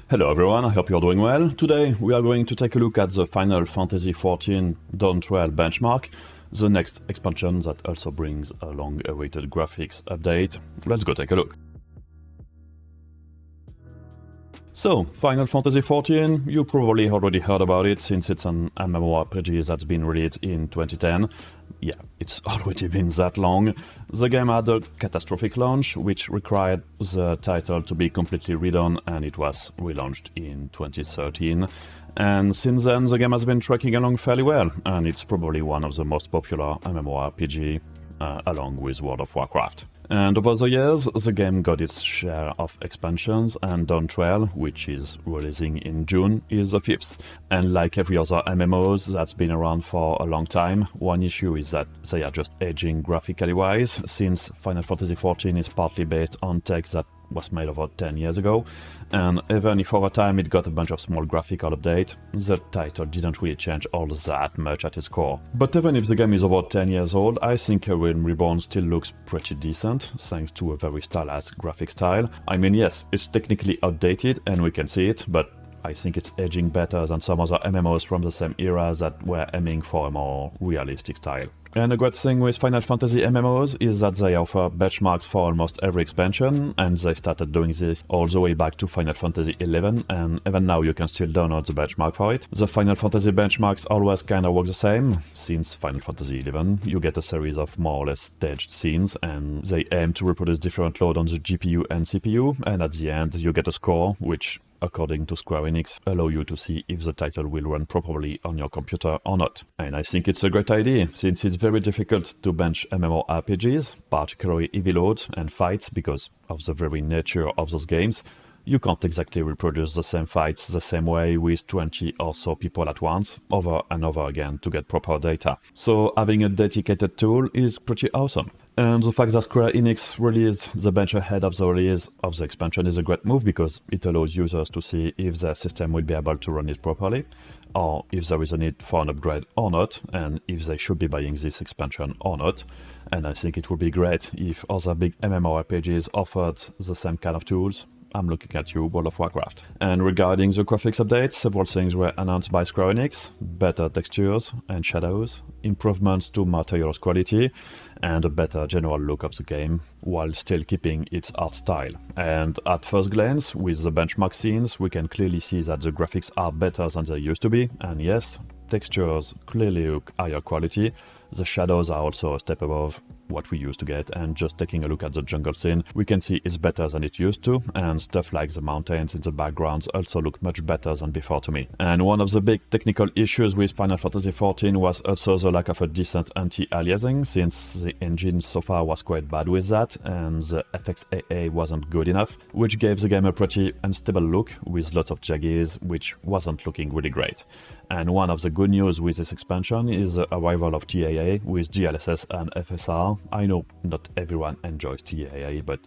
Hello everyone, I hope you're doing well. Today we are going to take a look at the Final Fantasy XIV Dawntrail benchmark, the next expansion that also brings a long-awaited graphics update. Let's go take a look. So, Final Fantasy XIV, you probably already heard about it since it's an MMORPG that's been released in 2010. Yeah, it's already been that long. The game had a catastrophic launch, which required the title to be completely redone, and it was relaunched in 2013. And since then, the game has been tracking along fairly well, and it's probably one of the most popular MMORPG, along with World of Warcraft. And over the years, the game got its share of expansions, and Dawntrail, which is releasing in June, is the fifth. And like every other MMOs that's been around for a long time, one issue is that they are just aging graphically wise, since Final Fantasy XIV is partly based on tech that was made over 10 years ago, and even if over time it got a bunch of small graphical updates, the title didn't really change all that much at its core. But even if the game is over 10 years old, I think A Realm Reborn still looks pretty decent, thanks to a very stylized graphic style. I mean, yes, it's technically outdated and we can see it, but I think it's aging better than some other MMOs from the same era that were aiming for a more realistic style. And a great thing with Final Fantasy MMOs is that they offer benchmarks for almost every expansion, and they started doing this all the way back to Final Fantasy XI, and even now you can still download the benchmark for it. The Final Fantasy benchmarks always kinda work the same. Since Final Fantasy XI, you get a series of more or less staged scenes, and they aim to reproduce different load on the GPU and CPU, and at the end you get a score, which, according to Square Enix, allow you to see if the title will run properly on your computer or not. And I think it's a great idea, since it's very difficult to bench MMORPGs, particularly heavy loads and fights, because of the very nature of those games. You can't exactly reproduce the same fights the same way with 20 or so people at once, over and over again, to get proper data. So having a dedicated tool is pretty awesome. And the fact that Square Enix released the bench ahead of the release of the expansion is a great move, because it allows users to see if their system will be able to run it properly, or if there is a need for an upgrade or not, and if they should be buying this expansion or not. And I think it would be great if other big MMORPGs offered the same kind of tools. I'm looking at you, World of Warcraft. And regarding the graphics updates, several things were announced by Square Enix: better textures and shadows, improvements to materials quality, and a better general look of the game, while still keeping its art style. And at first glance, with the benchmark scenes, we can clearly see that the graphics are better than they used to be, and yes, textures clearly look higher quality. The shadows are also a step above what we used to get, and just taking a look at the jungle scene, we can see it's better than it used to, and stuff like the mountains in the background also look much better than before to me. And one of the big technical issues with Final Fantasy XIV was also the lack of a decent anti-aliasing, since the engine so far was quite bad with that, and the FXAA wasn't good enough, which gave the game a pretty unstable look, with lots of jaggies, which wasn't looking really great. And one of the good news with this expansion is the arrival of TIA with DLSS and FSR. I know not everyone enjoys TIA, but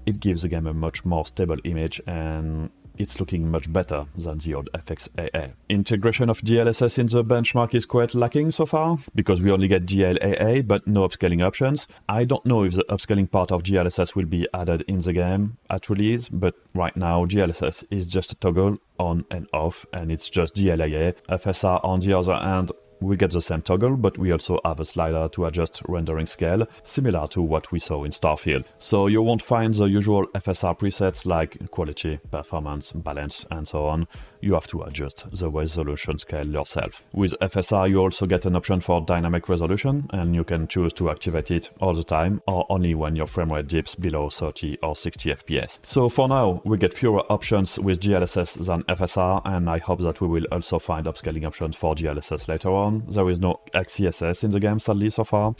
it gives the game a much more stable image, and it's looking much better than the old FXAA. Integration of DLSS in the benchmark is quite lacking so far, because we only get DLAA but no upscaling options. I don't know if the upscaling part of DLSS will be added in the game at release, but right now DLSS is just a toggle on and off, and it's just DLAA. FSR, on the other hand, we get the same toggle, but we also have a slider to adjust rendering scale, similar to what we saw in Starfield. So you won't find the usual FSR presets like quality, performance, balance, and so on. You have to adjust the resolution scale yourself. With FSR, you also get an option for dynamic resolution, and you can choose to activate it all the time, or only when your frame rate dips below 30 or 60 FPS. So for now, we get fewer options with DLSS than FSR, and I hope that we will also find upscaling options for DLSS later on. There is no XCSS in the game, sadly, so far,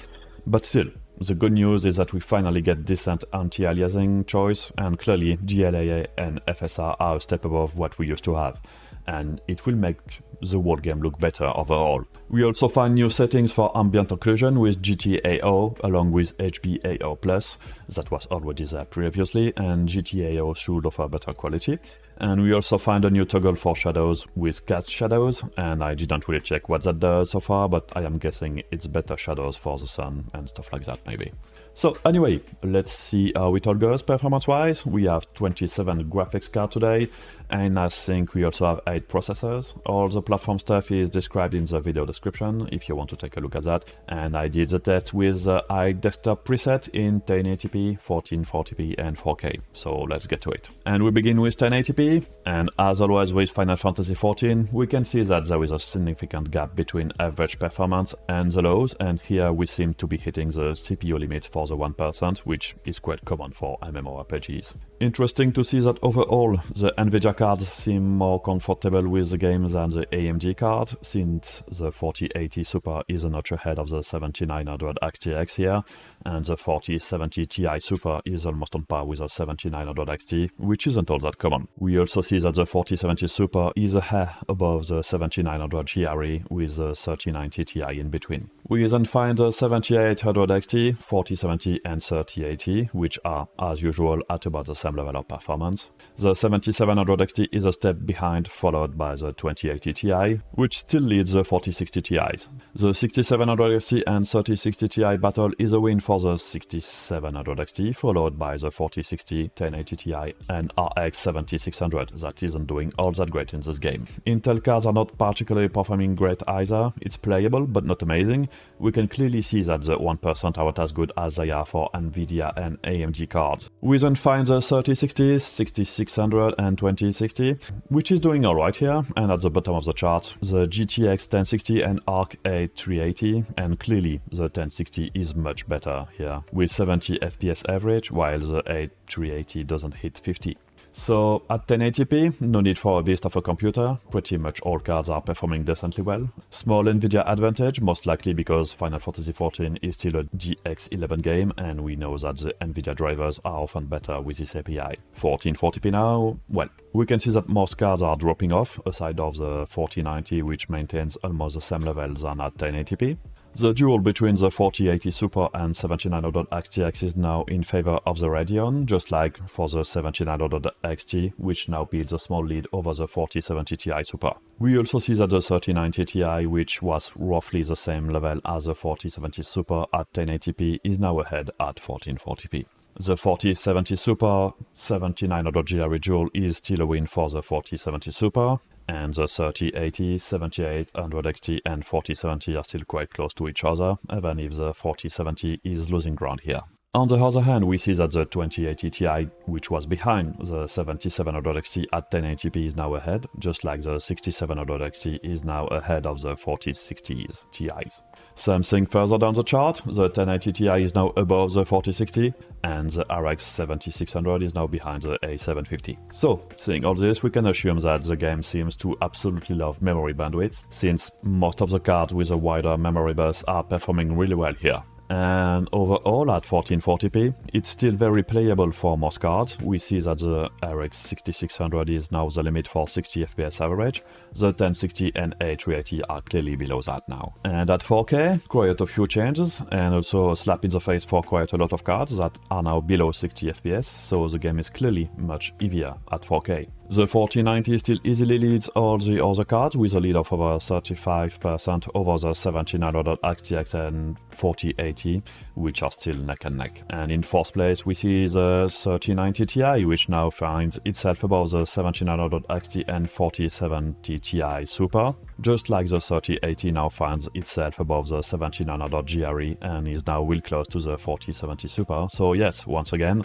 but still, the good news is that we finally get decent anti-aliasing choice, and clearly DLAA and FSR are a step above what we used to have, and it will make the whole game look better overall. We also find new settings for ambient occlusion with GTAO along with HBAO+, that was already there previously, and GTAO should offer better quality. And we also find a new toggle for shadows with cast shadows, and I didn't really check what that does so far, but I am guessing it's better shadows for the sun and stuff like that maybe. So anyway, let's see how it all goes performance-wise. We have 27 graphics card today, And I think we also have 8 processors. All the platform stuff is described in the video description if you want to take a look at that. And I did the test with the iDesktop preset in 1080p, 1440p and 4K. So let's get to it. And we begin with 1080p. And as always with Final Fantasy XIV, we can see that there is a significant gap between average performance and the lows. And here we seem to be hitting the CPU limit for the 1%, which is quite common for MMORPGs. Interesting to see that overall the NVIDIA cards seem more comfortable with the game than the AMD card, since the 4080 Super is a notch ahead of the 7900 XTX here, and the 4070 Ti Super is almost on par with the 7900 XT, which isn't all that common. We also see that the 4070 Super is a hair above the 7900 GRE with the 3090 Ti in between. We then find the 7800 XT, 4070 and 3080, which are, as usual, at about the same level of performance. The 7700 XT is a step behind, followed by the 2080 Ti, which still leads the 4060 Ti's. The 6700 XT and 3060 Ti battle is a win for the 6700 XT, followed by the 4060, 1080 Ti and RX 7600 that isn't doing all that great in this game. Intel cards are not particularly performing great either. It's playable but not amazing. We can clearly see that the 1% aren't as good as they are for Nvidia and AMD cards. We then find the 3060s, 6600 and 2060, which is doing alright here, and at the bottom of the chart, the GTX 1060 and Arc A380, and clearly the 1060 is much better here, with 70 FPS average, while the A380 doesn't hit 50. So at 1080p, no need for a beast of a computer, pretty much all cards are performing decently well. Small Nvidia advantage, most likely because Final Fantasy XIV is still a DX11 game and we know that the Nvidia drivers are often better with this API. 1440p now, well, we can see that most cards are dropping off, aside of the 4090 which maintains almost the same level than at 1080p. The duel between the 4080 Super and 7900 XTX is now in favor of the Radeon, just like for the 7900 XT, which now builds a small lead over the 4070 Ti Super. We also see that the 3090 Ti, which was roughly the same level as the 4070 Super at 1080p, is now ahead at 1440p. The 4070 Super 7900 GRE duel is still a win for the 4070 Super, and the 3080, 7800 XT and 4070 are still quite close to each other, even if the 4070 is losing ground here. On the other hand, we see that the 2080 Ti, which was behind the 7700 XT at 1080p, is now ahead, just like the 6700 XT is now ahead of the 4060s Ti's. Same thing further down the chart, the 1080 Ti is now above the 4060, and the RX 7600 is now behind the A750. So, seeing all this, we can assume that the game seems to absolutely love memory bandwidth, since most of the cards with a wider memory bus are performing really well here. And overall at 1440p, it's still very playable for most cards. We see that the RX 6600 is now the limit for 60 FPS average, the 1060 and A380 are clearly below that now. And at 4K, quite a few changes, and also a slap in the face for quite a lot of cards that are now below 60 FPS, so the game is clearly much heavier at 4K. The 4090 still easily leads all the other cards with a lead of over 35% over the 7900 XTX and 4080, which are still neck and neck. And in fourth place we see the 3090 Ti, which now finds itself above the 7900 XT and 4070 Ti Super, just like the 3080 now finds itself above the 7900 GRE and is now real close to the 4070 Super. So yes, once again,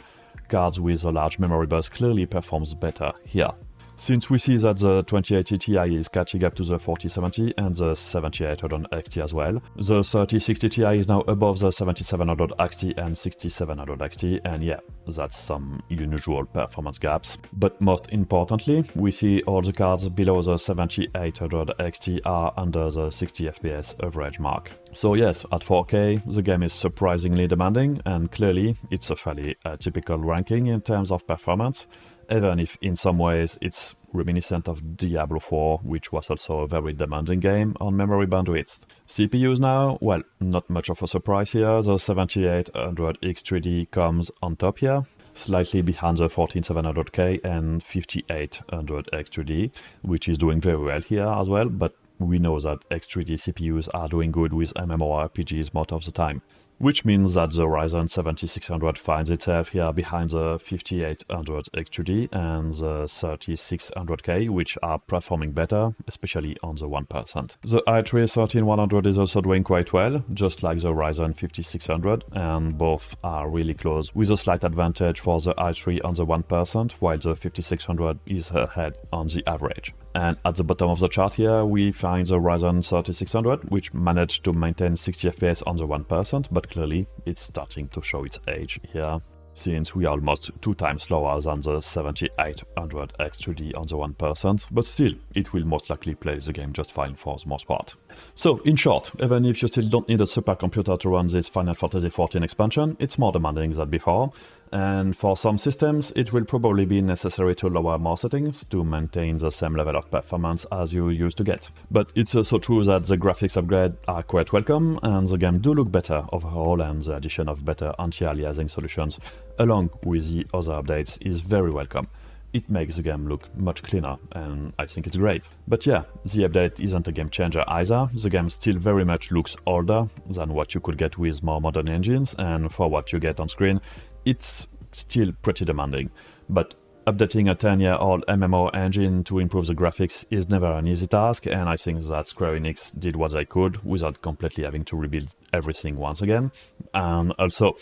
cards with a large memory bus clearly performs better here. Since we see that the 2080 Ti is catching up to the 4070 and the 7800 XT as well, the 3060 Ti is now above the 7700 XT and 6700 XT, and yeah, that's some unusual performance gaps. But most importantly, we see all the cards below the 7800 XT are under the 60 FPS average mark. So yes, at 4K, the game is surprisingly demanding, and clearly it's a fairly typical ranking in terms of performance, even if in some ways it's reminiscent of Diablo 4, which was also a very demanding game on memory bandwidth. CPUs now, well, not much of a surprise here. The 7800 X3D comes on top here, slightly behind the 14700K and 5800 X3D, which is doing very well here as well, but we know that X3D CPUs are doing good with MMORPGs most of the time. which means that the Ryzen 7600 finds itself here behind the 5800 X2D and the 3600K, which are performing better, especially on the 1%. The i3 13100 is also doing quite well, just like the Ryzen 5600, and both are really close, with a slight advantage for the i3 on the 1%, while the 5600 is ahead on the average. And at the bottom of the chart here, we find the Ryzen 3600, which managed to maintain 60 FPS on the 1%, but clearly it's starting to show its age here, since we are almost 2 times slower than the 7800 X2D on the 1%, but still, it will most likely play the game just fine for the most part. So, in short, even if you still don't need a supercomputer to run this Final Fantasy XIV expansion, it's more demanding than before, and for some systems, it will probably be necessary to lower more settings to maintain the same level of performance as you used to get. But it's also true that the graphics upgrades are quite welcome, and the game do look better overall, and the addition of better anti-aliasing solutions along with the other updates is very welcome. It makes the game look much cleaner, and I think it's great. But yeah, the update isn't a game changer either. The game still very much looks older than what you could get with more modern engines, and for what you get on screen, it's still pretty demanding. But updating a 10-year-old MMO engine to improve the graphics is never an easy task, and I think that Square Enix did what they could without completely having to rebuild everything once again. And also,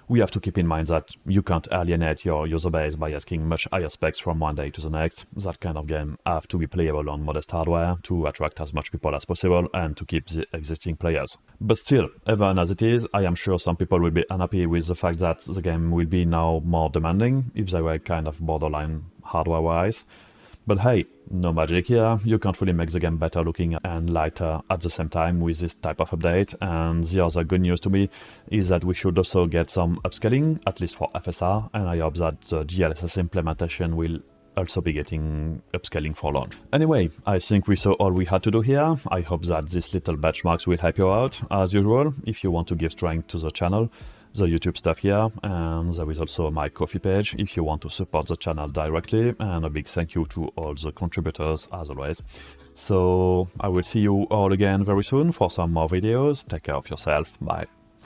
we have to keep in mind that you can't alienate your user base by asking much higher specs from one day to the next. That kind of game have to be playable on modest hardware to attract as much people as possible and to keep the existing players. But still, even as it is, I am sure some people will be unhappy with the fact that the game will be now more demanding if they were kind of borderline hardware-wise. But hey, no magic here, you can't really make the game better looking and lighter at the same time with this type of update, and the other good news to me is that we should also get some upscaling, at least for FSR, and I hope that the DLSS implementation will also be getting upscaling for long. Anyway, I think we saw all we had to do here. I hope that these little benchmarks will help you out. As usual, if you want to give strength to the channel, the YouTube stuff here, and there is also my Ko-fi page if you want to support the channel directly, and a big thank you to all the contributors as always. So I will see you all again very soon for some more videos. Take care of yourself, bye.